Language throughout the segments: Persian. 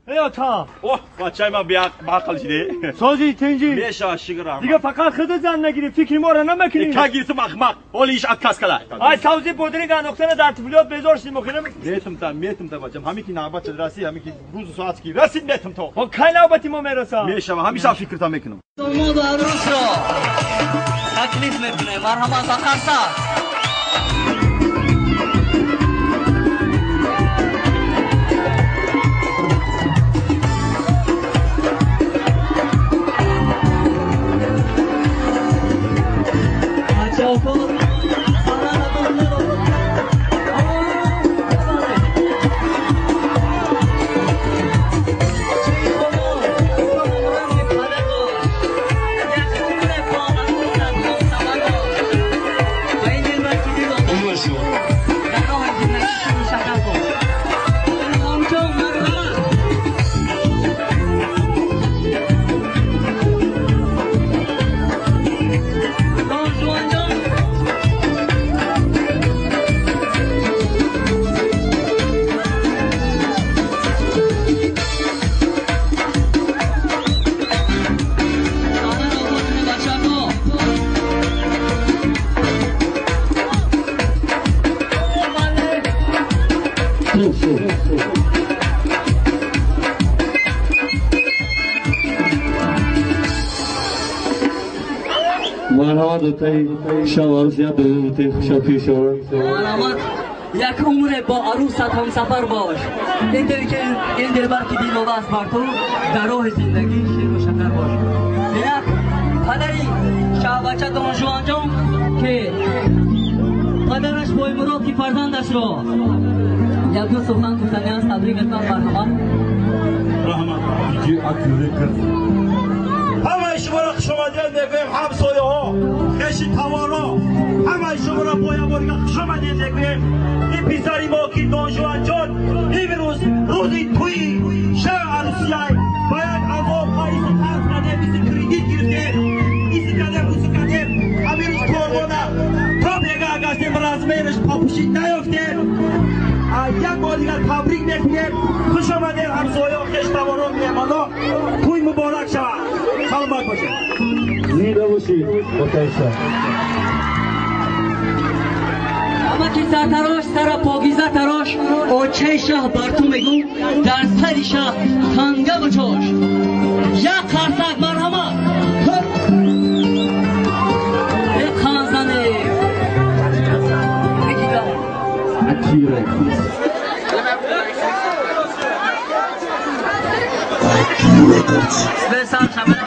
یا تا اوه بچه ما بعقل شده سازی تنجی میشه شکرم دیگه فقط خود زن نگیری فکری ما را نمیکنی که گیرتم اخمق اولیش اتکاس کلا ای سازی پودری گندختن در طفولیات بذارشی مخیرم میتم تا بچم همین که نوبت رسی همین که روز ساعت کی رسید میتم تو خب کی نوبتی ما میرسه میشه همیشه فکرتا میکنم داماد عروس را تکلیف میکنه مرحمت آخر مرحمت دوتای شوارزیت دوتای خوشا شوار مرحمت یک عمر با عروست هم سفر باش این دل که این دلبر که دین و بس بر تو در راه زندگی شیر و شکر باش یک پدری شعبچه دان جوان جان که پدرش بای مراد که فرزندش را یک دو سخن گفتنی از تبریک اتنا مرحمت دیگه اکیوره کرد همه شما را خوش آمدید میگویم همسایه ها خیشی توانا همه شما را باید بارگاه خوش آمدید میگویم این پیزاری ما که دان جوان جان این روزی توی شهر عروسیه باید عذاب پاییز طرف رده بیسی کریدیت گرفته بیسی کده بوسی کده امیرش قربانه تا بیگه اگستیم رزمینش پاپوشی نیفته یک بار دیگر تبریک میکنیم خوش آمدید همسایه ها خیش توانا میمانا توی مبارک شود سلامت باشید زیده باشید متشکرم اما که سرتراش سر پاگیزه تراش آچه شه بر تو میگو در سری شه خنگه بچاش یک قرصک مرحمت یک خانزنه اکیره بسر شبه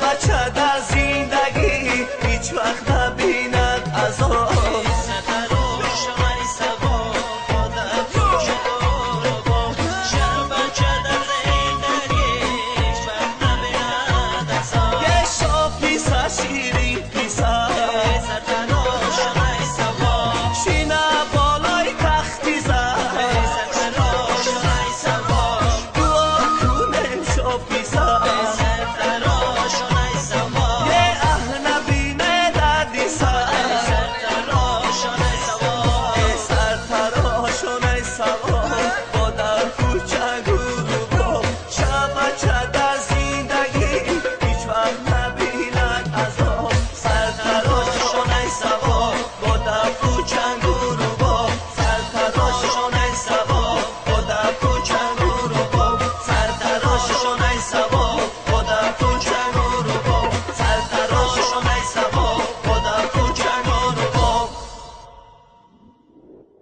بچه در زندگی هیچ وقت